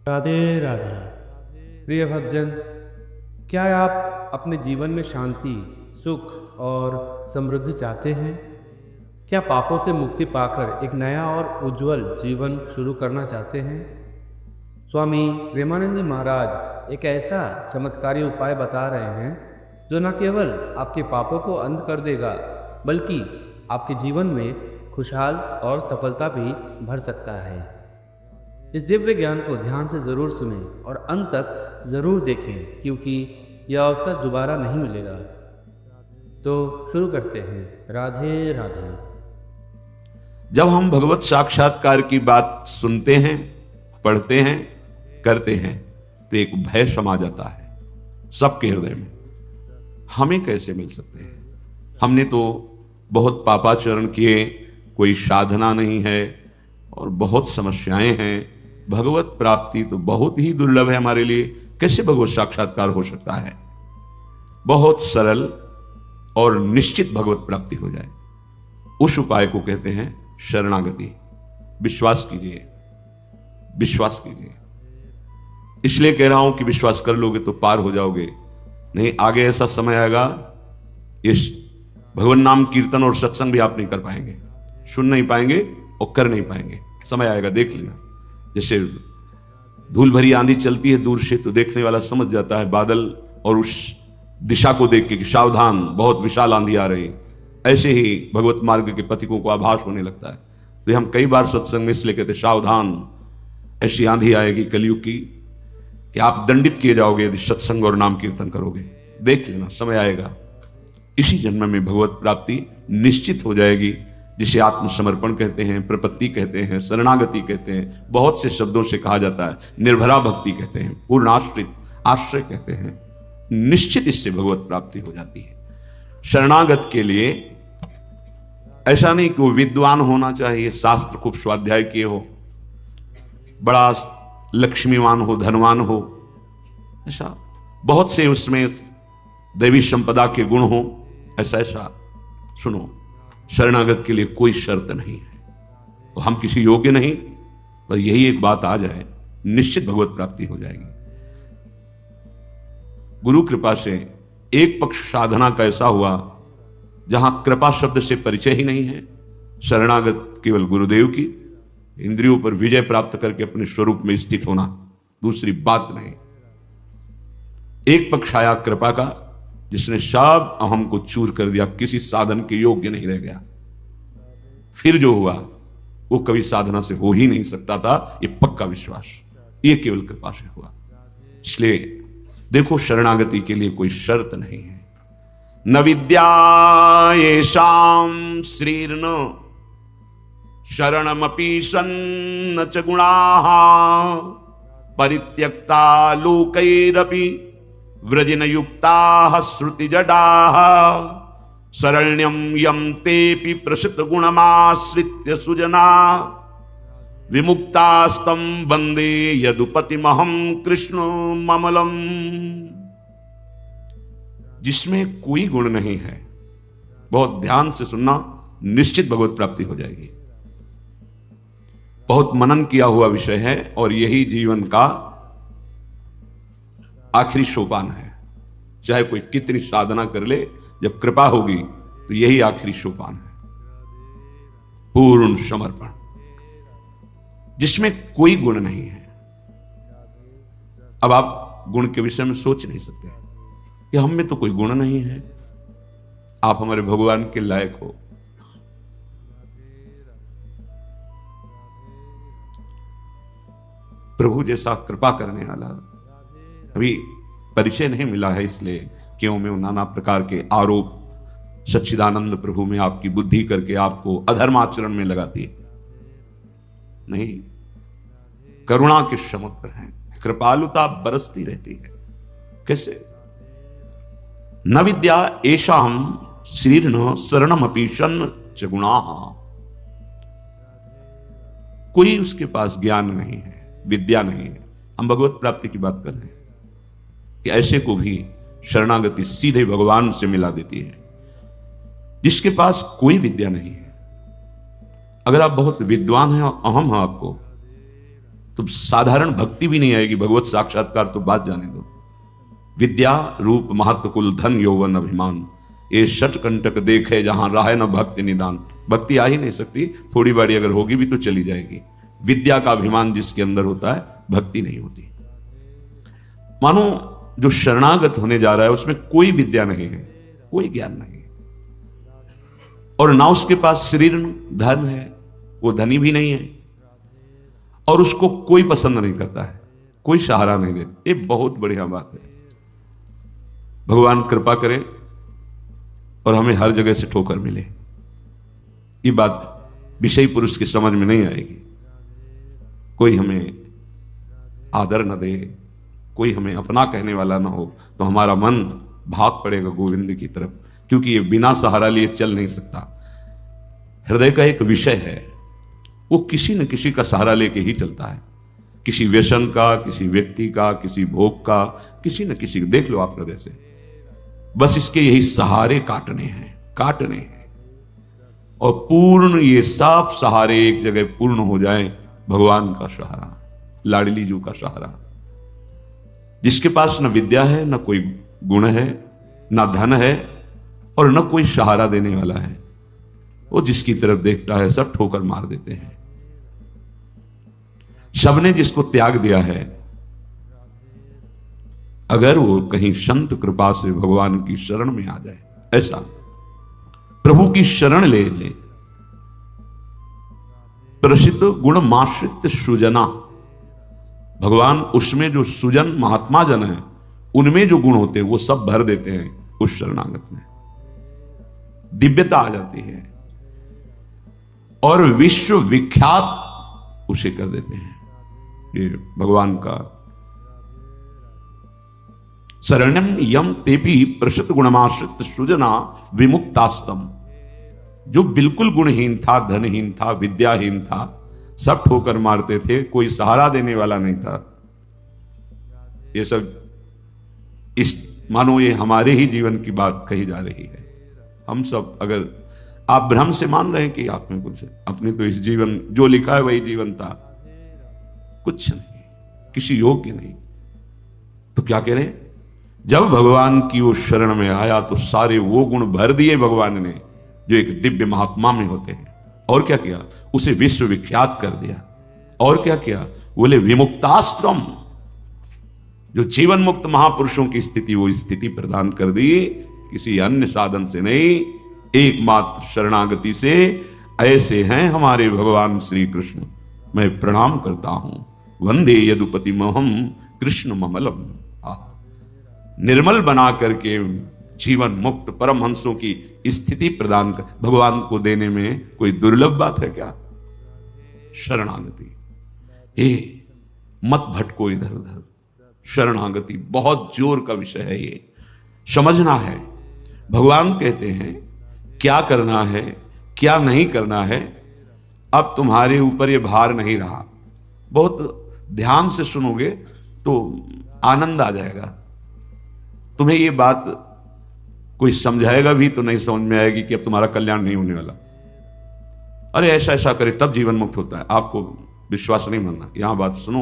राधे राधे। प्रिय भक्तजन, क्या आप अपने जीवन में शांति, सुख और समृद्धि चाहते हैं? क्या पापों से मुक्ति पाकर एक नया और उज्जवल जीवन शुरू करना चाहते हैं? स्वामी प्रेमानंद जी महाराज एक ऐसा चमत्कारी उपाय बता रहे हैं जो न केवल आपके पापों को अंत कर देगा, बल्कि आपके जीवन में खुशहाल और सफलता भी भर सकता है। इस दिव्य ज्ञान को ध्यान से ज़रूर सुनें और अंत तक ज़रूर देखें, क्योंकि यह अवसर दोबारा नहीं मिलेगा। तो शुरू करते हैं। राधे राधे। जब हम भगवत साक्षात्कार की बात सुनते हैं, पढ़ते हैं, करते हैं, तो एक भय समा जाता है सबके हृदय में। हमें कैसे मिल सकते हैं? हमने तो बहुत पापाचरण किए, कोई साधना नहीं है और बहुत समस्याएं हैं। भगवत प्राप्ति तो बहुत ही दुर्लभ है हमारे लिए। कैसे भगवत साक्षात्कार हो सकता है? बहुत सरल और निश्चित भगवत प्राप्ति हो जाए, उस उपाय को कहते हैं शरणागति। विश्वास कीजिए, विश्वास कीजिए। इसलिए कह रहा हूं कि विश्वास कर लोगे तो पार हो जाओगे। नहीं, आगे ऐसा समय आएगा, इस भगवान नाम कीर्तन और सत्संग भी आप नहीं कर पाएंगे, सुन नहीं पाएंगे और कर नहीं पाएंगे। समय आएगा, देख लेना। जैसे धूल भरी आंधी चलती है दूर से, तो देखने वाला समझ जाता है बादल और उस दिशा को देख के कि सावधान, बहुत विशाल आंधी आ रही है। ऐसे ही भगवत मार्ग के पथिकों को आभास होने लगता है। तो हम कई बार सत्संग में इसलिए कहते सावधान, ऐसी आंधी आएगी कलयुग की कि आप दंडित किए जाओगे यदि सत्संग और नाम कीर्तन करोगे। देख लेना, समय आएगा। इसी जन्म में भगवत प्राप्ति निश्चित हो जाएगी, जिसे आत्मसमर्पण कहते हैं, प्रपत्ति कहते हैं, शरणागति कहते हैं, बहुत से शब्दों से कहा जाता है। निर्भरा भक्ति कहते हैं, पूर्णाश्रित आश्रय कहते हैं। निश्चित इससे भगवत प्राप्ति हो जाती है। शरणागत के लिए ऐसा नहीं कि वो विद्वान होना चाहिए, शास्त्र खूब स्वाध्याय किए हो, बड़ा लक्ष्मीवान हो, धनवान हो, ऐसा बहुत से उसमें दैवी संपदा के गुण हो, ऐसा सुनो। शरणागत के लिए कोई शर्त नहीं है। तो हम किसी योग्य नहीं, पर यही एक बात आ जाए, निश्चित भगवत प्राप्ति हो जाएगी। गुरु कृपा से एक पक्ष साधना का ऐसा हुआ जहां कृपा शब्द से परिचय ही नहीं है। शरणागत केवल गुरुदेव की, इंद्रियों पर विजय प्राप्त करके अपने स्वरूप में स्थित होना, दूसरी बात नहीं। एक पक्ष आया कृपा का, जिसने सब अहम को चूर कर दिया, किसी साधन के योग्य नहीं रह गया। फिर जो हुआ वो कभी साधना से हो ही नहीं सकता था, ये पक्का विश्वास, ये केवल कृपा से हुआ। इसलिए देखो, शरणागति के लिए कोई शर्त नहीं है। न विद्या येषां श्रीर्न शरणमपि सन्न च गुणाः परित्यक्ता लोकैरपि व्रजिन युक्ताः श्रुतिजडाः शरण्यं यं तेऽपि प्रसित गुणमाश्रित्य सुजना विमुक्तास्तं वन्दे यदुपतिमहं कृष्णममलम्। जिसमें कोई गुण नहीं है, बहुत ध्यान से सुनना, निश्चित भगवत प्राप्ति हो जाएगी। बहुत मनन किया हुआ विषय है और यही जीवन का आखिरी सोपान है। चाहे कोई कितनी साधना कर ले, जब कृपा होगी तो यही आखिरी सोपान है, पूर्ण समर्पण, जिसमें कोई गुण नहीं है। अब आप गुण के विषय में सोच नहीं सकते कि हम में तो कोई गुण नहीं है, आप हमारे भगवान के लायक हो। प्रभु जैसा कृपा करने वाला अभी परिचय नहीं मिला है, इसलिए क्यों में नाना प्रकार के आरोप सच्चिदानंद प्रभु में आपकी बुद्धि करके आपको अधर्माचरण में लगाती है। नहीं, करुणा के समुद्र हैं, कृपालुता बरसती रहती है। कैसे? न विद्या येषां श्रीर्न शरणमपि सन्न च गुणाः। कोई उसके पास ज्ञान नहीं है, विद्या नहीं है। हम भगवत प्राप्ति की बात कर रहे हैं कि ऐसे को भी शरणागति सीधे भगवान से मिला देती है, जिसके पास कोई विद्या नहीं है। अगर आप बहुत विद्वान हैं और अहम है आपको, तो साधारण भक्ति भी नहीं आएगी, भगवत साक्षात्कार तो बात जाने दो। विद्या रूप महत्व कुल धन यौवन अभिमान, ये षटकंटक देखे जहां राह न भक्ति निदान। भक्ति आ ही नहीं सकती, थोड़ी बारी अगर होगी भी तो चली जाएगी। विद्या का अभिमान जिसके अंदर होता है, भक्ति नहीं होती। मानो जो शरणागत होने जा रहा है उसमें कोई विद्या नहीं है, कोई ज्ञान नहीं है, और ना उसके पास शरीर धन है, वो धनी भी नहीं है, और उसको कोई पसंद नहीं करता है, कोई सहारा नहीं देता। ये बहुत बढ़िया बात है। भगवान कृपा करे और हमें हर जगह से ठोकर मिले। ये बात विषयी पुरुष की समझ में नहीं आएगी। कोई हमें आदर न दे, कोई हमें अपना कहने वाला ना हो, तो हमारा मन भाग पड़ेगा गोविंद की तरफ, क्योंकि ये बिना सहारा लिए चल नहीं सकता। हृदय का एक विषय है, वो किसी न किसी का सहारा लेके ही चलता है, किसी व्यसन का, किसी व्यक्ति का, किसी भोग का, किसी न किसी। देख लो आप हृदय से, बस इसके यही सहारे काटने हैं, और पूर्ण ये सब सहारे एक जगह पूर्ण हो जाए। भगवान का सहारा, लाडली जू का सहारा। जिसके पास न विद्या है, न कोई गुण है, न धन है, और न कोई सहारा देने वाला है, वो जिसकी तरफ देखता है सब ठोकर मार देते हैं। सबने जिसको त्याग दिया है, अगर वो कहीं संत कृपा से भगवान की शरण में आ जाए, ऐसा प्रभु की शरण ले ले। प्रसिद्ध गुण माश्रित सुजना, भगवान उसमें जो सुजन महात्मा जन है, उनमें जो गुण होते हैं वो सब भर देते हैं उस शरणागत में। दिव्यता आ जाती है और विश्व विख्यात उसे कर देते हैं। ये भगवान का शरणम यम तेपी प्रसिद्ध गुणमाश्रित सुजना विमुक्तास्तम। जो बिल्कुल गुणहीन था, धनहीन था, विद्याहीन था, सब ठोकर मारते थे, कोई सहारा देने वाला नहीं था। ये सब मानो ये हमारे ही जीवन की बात कही जा रही है। हम सब, अगर आप भ्रम से मान रहे हैं कि आप में कुछ है, अपने तो इस जीवन जो लिखा है वही जीवन था, कुछ नहीं, किसी योग्य नहीं। तो क्या कह रहे हैं? जब भगवान की वो शरण में आया तो सारे वो गुण भर दिए भगवान ने जो एक दिव्य महात्मा में होते हैं। और क्या किया? उसे विश्व विख्यात कर दिया। और क्या किया? बोले विमुक्ताश्रम, जो जीवन मुक्त महापुरुषों की स्थिति, वो स्थिति प्रदान कर दी, किसी अन्य साधन से नहीं, एकमात्र शरणागति से। ऐसे हैं हमारे भगवान श्री कृष्ण। मैं प्रणाम करता हूं। वंदे यदुपति मोहम कृष्ण ममलम। निर्मल बना करके जीवन मुक्त परमहंसों की स्थिति प्रदान कर भगवान को देने में कोई दुर्लभ बात है क्या? शरणागति। ये मत भटको इधर उधर। शरणागति बहुत जोर का विषय है, ये समझना है। भगवान कहते हैं क्या करना है, क्या नहीं करना है, अब तुम्हारे ऊपर ये भार नहीं रहा। बहुत ध्यान से सुनोगे तो आनंद आ जाएगा। तुम्हें ये बात कोई समझाएगा भी तो नहीं समझ में आएगी कि अब तुम्हारा कल्याण नहीं होने वाला। अरे ऐसा ऐसा करे तब जीवन मुक्त होता है। आपको विश्वास नहीं मानना, यहां बात सुनो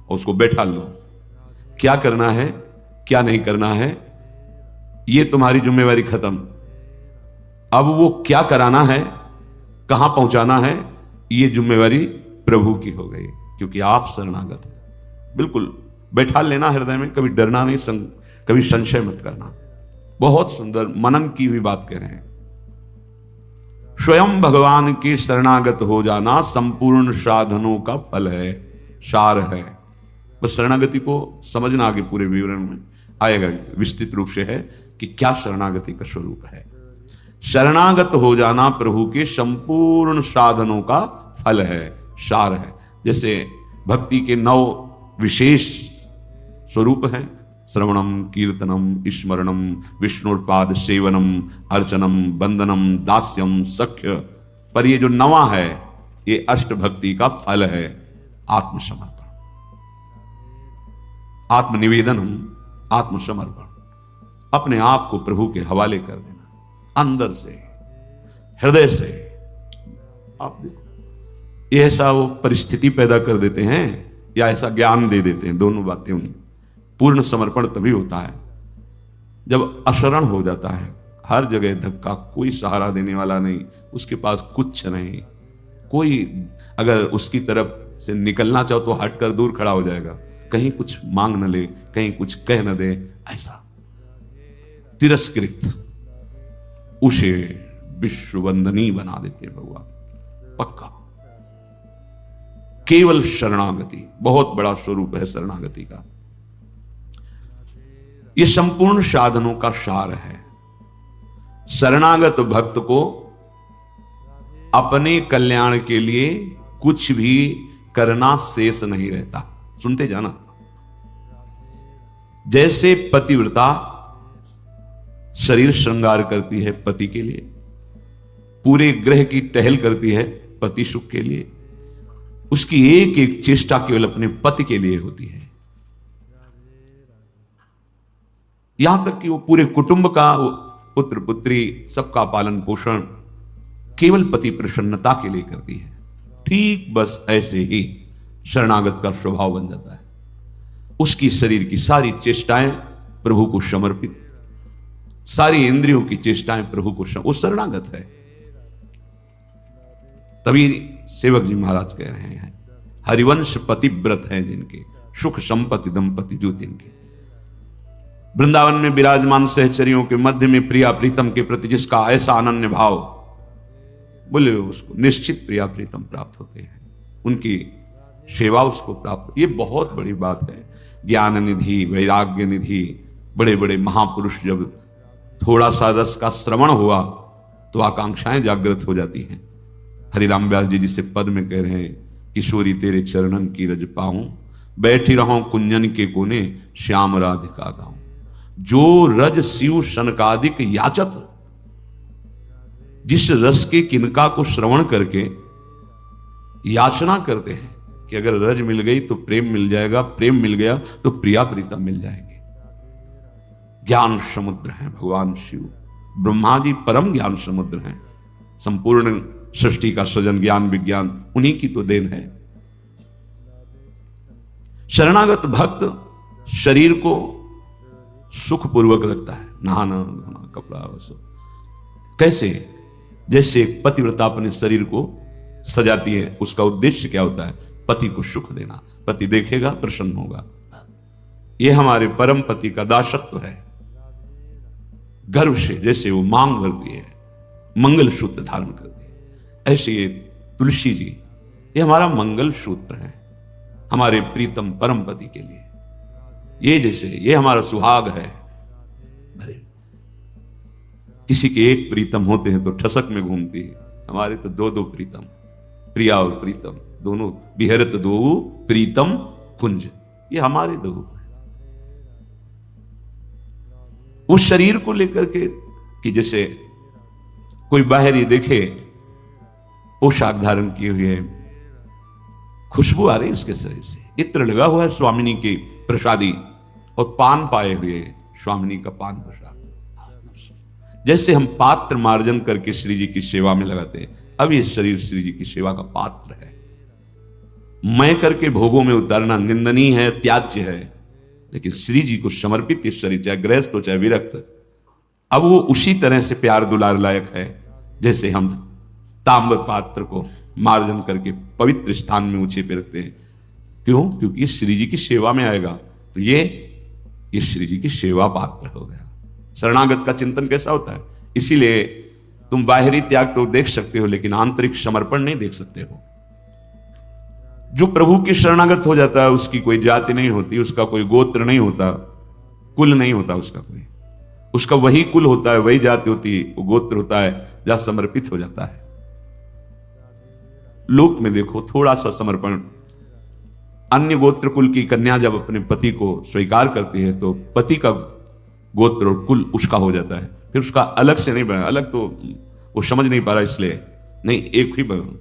और उसको बैठा लो। क्या करना है, क्या नहीं करना है, ये तुम्हारी जिम्मेवारी खत्म। अब वो क्या कराना है, कहां पहुंचाना है, ये जिम्मेवारी प्रभु की हो गई, क्योंकि आप शरणागत हैं। बिल्कुल बैठा लेना हृदय में, कभी डरना नहीं, कभी संशय मत करना। बहुत सुंदर मनन की हुई बात कह रहे हैं। स्वयं भगवान के शरणागत हो जाना संपूर्ण साधनों का फल है, सार है। बस शरणागति को समझना, आगे पूरे विवरण में आएगा, विस्तृत रूप से है कि क्या शरणागति का स्वरूप है। शरणागत हो जाना प्रभु के संपूर्ण साधनों का फल है, सार है। जैसे भक्ति के 9 विशेष स्वरूप हैं, श्रवणम, कीर्तनम, स्मरणम, विष्णुपाद सेवनम, अर्चनम, वंदनम, दास्यम, सख्य। पर ये जो 9वां है, ये अष्ट भक्ति का फल है, आत्मसमर्पण, आत्मनिवेदनम, आत्मसमर्पण। अपने आप को प्रभु के हवाले कर देना, अंदर से, हृदय से। आप देखो, ये ऐसा वो परिस्थिति पैदा कर देते हैं या ऐसा ज्ञान दे देते हैं। दोनों बातें उन्हीं। पूर्ण समर्पण तभी होता है जब अशरण हो जाता है, हर जगह धक्का, कोई सहारा देने वाला नहीं, उसके पास कुछ नहीं, कोई अगर उसकी तरफ से निकलना चाहो तो हटकर दूर खड़ा हो जाएगा, कहीं कुछ मांग न ले, कहीं कुछ कह न दे, ऐसा तिरस्कृत उसे विश्व वंदनी बना देते हैं भगवान। पक्का केवल शरणागति बहुत बड़ा स्वरूप है शरणागति का। यह संपूर्ण साधनों का सार है। शरणागत भक्त को अपने कल्याण के लिए कुछ भी करना शेष नहीं रहता। सुनते जाना। जैसे पतिव्रता शरीर श्रृंगार करती है पति के लिए, पूरे ग्रह की टहल करती है पति सुख के लिए, उसकी एक एक चेष्टा केवल अपने पति के लिए होती है। यहां तक कि वो पूरे कुटुंब का, पुत्र पुत्री सबका पालन पोषण केवल पति प्रसन्नता के लिए करती है। ठीक बस ऐसे ही शरणागत का स्वभाव बन जाता है। उसकी शरीर की सारी चेष्टाएं प्रभु को समर्पित, सारी इंद्रियों की चेष्टाएं प्रभु को वो शरणागत है। तभी सेवक जी महाराज कह रहे हैं, हरिवंश पतिव्रत हैं जिनके, सुख संपत्ति दंपति जो जिनके। वृंदावन में विराजमान सहचरियों के मध्य में प्रिया प्रीतम के प्रति जिसका ऐसा अनन्य भाव, बोले उसको निश्चित प्रिया प्रीतम प्राप्त होते हैं, उनकी सेवा उसको प्राप्त। ये बहुत बड़ी बात है। ज्ञान निधि, वैराग्य निधि, बड़े बड़े महापुरुष जब थोड़ा सा रस का श्रवण हुआ तो आकांक्षाएं जागृत हो जाती हैं। हरिराम व्यास जी जिसे पद में कह रहे हैं, किशोरी तेरे चरणन की रज पाऊं, बैठी रहूं कुंजन के कोने, श्याम राधिका गाऊं। जो रज शिव शनकादिक याचत, जिस रस के किनका को श्रवण करके याचना करते हैं कि अगर रज मिल गई तो प्रेम मिल जाएगा, प्रेम मिल गया तो प्रिया प्रीतम मिल जाएंगे। ज्ञान समुद्र है भगवान शिव, ब्रह्मा जी परम ज्ञान समुद्र हैं। संपूर्ण सृष्टि का सृजन ज्ञान विज्ञान उन्हीं की तो देन है। शरणागत भक्त शरीर को सुखपूर्वक रखता है, नहाना धोना कपड़ा सब। कैसे? जैसे एक पतिव्रता अपने शरीर को सजाती है, उसका उद्देश्य क्या होता है? पति को सुख देना। पति देखेगा प्रसन्न होगा। यह हमारे परम पति का दासत्व है। गर्व से जैसे वो मांग भरती है, मंगल सूत्र धारण करती है, ऐसे ये तुलसी जी, ये हमारा मंगल सूत्र है हमारे प्रीतम परम पति के लिए। ये जैसे ये हमारा सुहाग है। किसी के एक प्रीतम होते हैं तो ठसक में घूमती है, हमारे तो दो दो प्रीतम, प्रिया और प्रीतम दोनों। विहरत दो प्रीतम कुंज, ये हमारे दो हैं। उस शरीर को लेकर के कि जैसे कोई बाहरी देखे पोशाक धारण किए हुए, खुशबू आ रही उसके शरीर से, इत्र लगा हुआ है स्वामिनी की प्रसादी, और पान पाए हुए स्वामिनी का पान प्रसाद। जैसे हम पात्र मार्जन करके श्री जी की सेवा में लगाते हैं, अब ये शरीर श्री जी की सेवा का पात्र है। मैं करके भोगों में उतारना निंदनीय है, त्याज्य है, लेकिन श्री जी को समर्पित ये शरीर, चाहे गृहस्थ हो चाहे विरक्त, अब वो उसी तरह से प्यार दुलार लायक है जैसे हम ताम्र पात्र को मार्जन करके पवित्र स्थान में ऊंचे पे रखते हैं। क्यों? क्योंकि ये श्री जी की सेवा में आएगा, तो ये श्री जी की सेवा पात्र हो गया। शरणागत का चिंतन कैसा होता है? इसीलिए तुम बाहरी त्याग तो देख सकते हो, लेकिन आंतरिक समर्पण नहीं देख सकते हो। जो प्रभु के शरणागत हो जाता है उसकी कोई जाति नहीं होती, उसका कोई गोत्र नहीं होता, कुल नहीं होता उसका कोई, उसका वही कुल होता है, वही जाति होती है, वो गोत्र होता है जहां समर्पित हो जाता है। लोक में देखो थोड़ा सा समर्पण, अन्य गोत्र कुल की कन्या जब अपने पति को स्वीकार करती है तो पति का गोत्र और कुल उसका हो जाता है, फिर उसका अलग से नहीं बना। अलग तो वो समझ नहीं पा रहा, इसलिए नहीं, एक ही बना,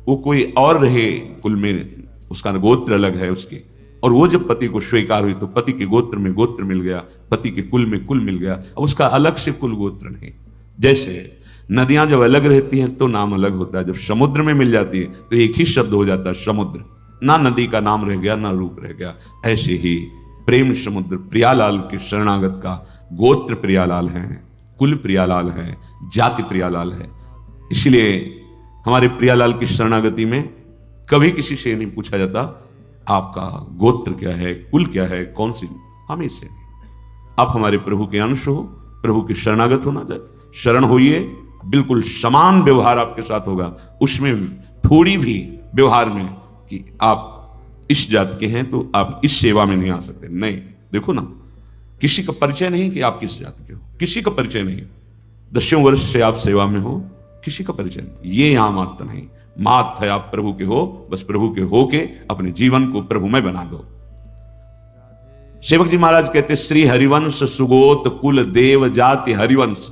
वो कोई और रहे कुल में, उसका गोत्र अलग है उसके। और वो जब पति को स्वीकार हुई तो पति के गोत्र में गोत्र मिल गया, पति के कुल में कुल मिल गया, अब उसका अलग से कुल गोत्र नहीं। जैसे नदियां जब अलग रहती हैं तो नाम अलग होता है, जब समुद्र में मिल जाती है तो एक ही शब्द हो जाता है समुद्र। ना नदी का नाम रह गया, ना रूप रह गया। ऐसे ही प्रेम समुद्र प्रियालाल के शरणागत का गोत्र प्रियालाल है, कुल प्रियालाल है, जाति प्रियालाल है। इसलिए हमारे प्रियालाल की शरणागति में कभी किसी से नहीं पूछा जाता आपका गोत्र क्या है, कुल क्या है, कौन सी, हमें इससे नहीं। आप हमारे प्रभु के अंश हो, प्रभु के शरणागत होना चाहिए, शरण होइए, बिल्कुल समान व्यवहार आपके साथ होगा। उसमें थोड़ी भी व्यवहार में कि आप इस जात के हैं तो आप इस सेवा में नहीं आ सकते, नहीं। देखो ना, किसी का परिचय नहीं कि आप किस जात के हो, किसी का परिचय नहीं। 10 वर्ष से आप सेवा में हो, किसी का परिचय नहीं। ये यहां मात्र नहीं, मात्र है आप प्रभु के हो, बस प्रभु के हो के अपने जीवन को प्रभुमय बना दो। सेवक जी महाराज कहते श्री हरिवंश सुगोत कुल देव जाति हरिवंश।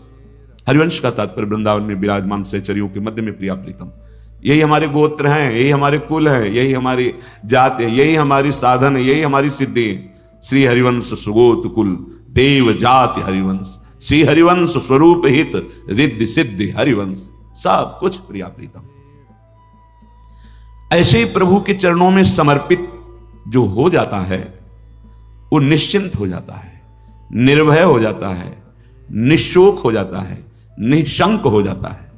हरिवंश का तात्पर्य वृंदावन में विराजमान सहचरियों के मध्य में प्रिया प्रीतम, यही हमारे गोत्र हैं, यही हमारे कुल है, यही हमारी जात है, यही हमारी साधन है, यही हमारी सिद्धि है। श्री हरिवंश सुगोत कुल देव जाति हरिवंश, श्री हरिवंश स्वरूप हित रिद्धि सिद्धि हरिवंश, सब कुछ प्रिया प्रीतम। ऐसे ही प्रभु के चरणों में समर्पित जो हो जाता है वो निश्चिंत हो जाता है, निर्भय हो जाता है, निशोक हो जाता है, निशंक हो जाता है।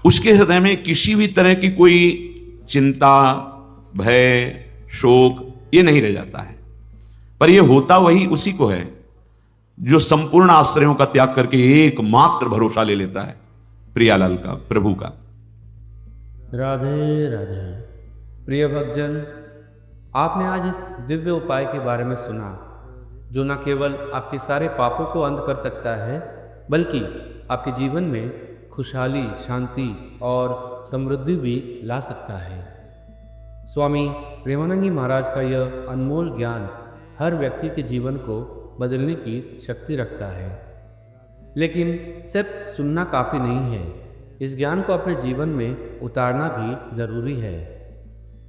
उसके हृदय में किसी भी तरह की कोई चिंता, भय, शोक ये नहीं रह जाता है। पर ये होता वही उसी को है जो संपूर्ण आश्रयों का त्याग करके एकमात्र भरोसा ले लेता है प्रियालाल का, प्रभु का। राधे राधे। प्रिय भक्तजन, आपने आज इस दिव्य उपाय के बारे में सुना जो न केवल आपके सारे पापों को अंत कर सकता है, बल्कि आपके जीवन में खुशहाली, शांति और समृद्धि भी ला सकता है। स्वामी प्रेमानंद जी महाराज का यह अनमोल ज्ञान हर व्यक्ति के जीवन को बदलने की शक्ति रखता है। लेकिन सिर्फ सुनना काफ़ी नहीं है, इस ज्ञान को अपने जीवन में उतारना भी ज़रूरी है।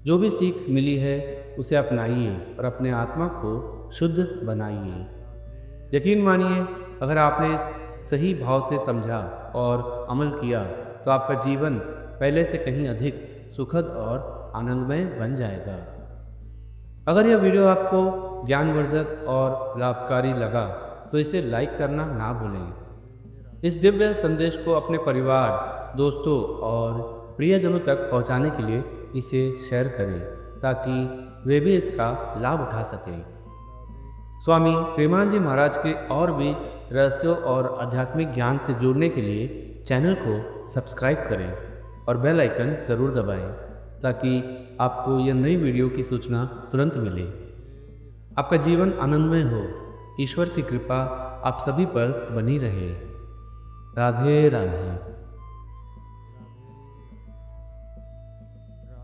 जो भी सीख मिली है उसे अपनाइए और अपने आत्मा को शुद्ध बनाइए। यकीन मानिए, अगर आपने इस सही भाव से समझा और अमल किया तो आपका जीवन पहले से कहीं अधिक सुखद और आनंदमय बन जाएगा। अगर यह वीडियो आपको ज्ञानवर्धक और लाभकारी लगा तो इसे लाइक करना ना भूलें। इस दिव्य संदेश को अपने परिवार, दोस्तों और प्रियजनों तक पहुंचाने के लिए इसे शेयर करें ताकि वे भी इसका लाभ उठा सकें। स्वामी प्रेमानंद जी महाराज के और भी रहस्यों और आध्यात्मिक ज्ञान से जुड़ने के लिए चैनल को सब्सक्राइब करें और बेल आइकन ज़रूर दबाएं ताकि आपको यह नई वीडियो की सूचना तुरंत मिले। आपका जीवन आनंदमय हो, ईश्वर की कृपा आप सभी पर बनी रहे। राधे राधे।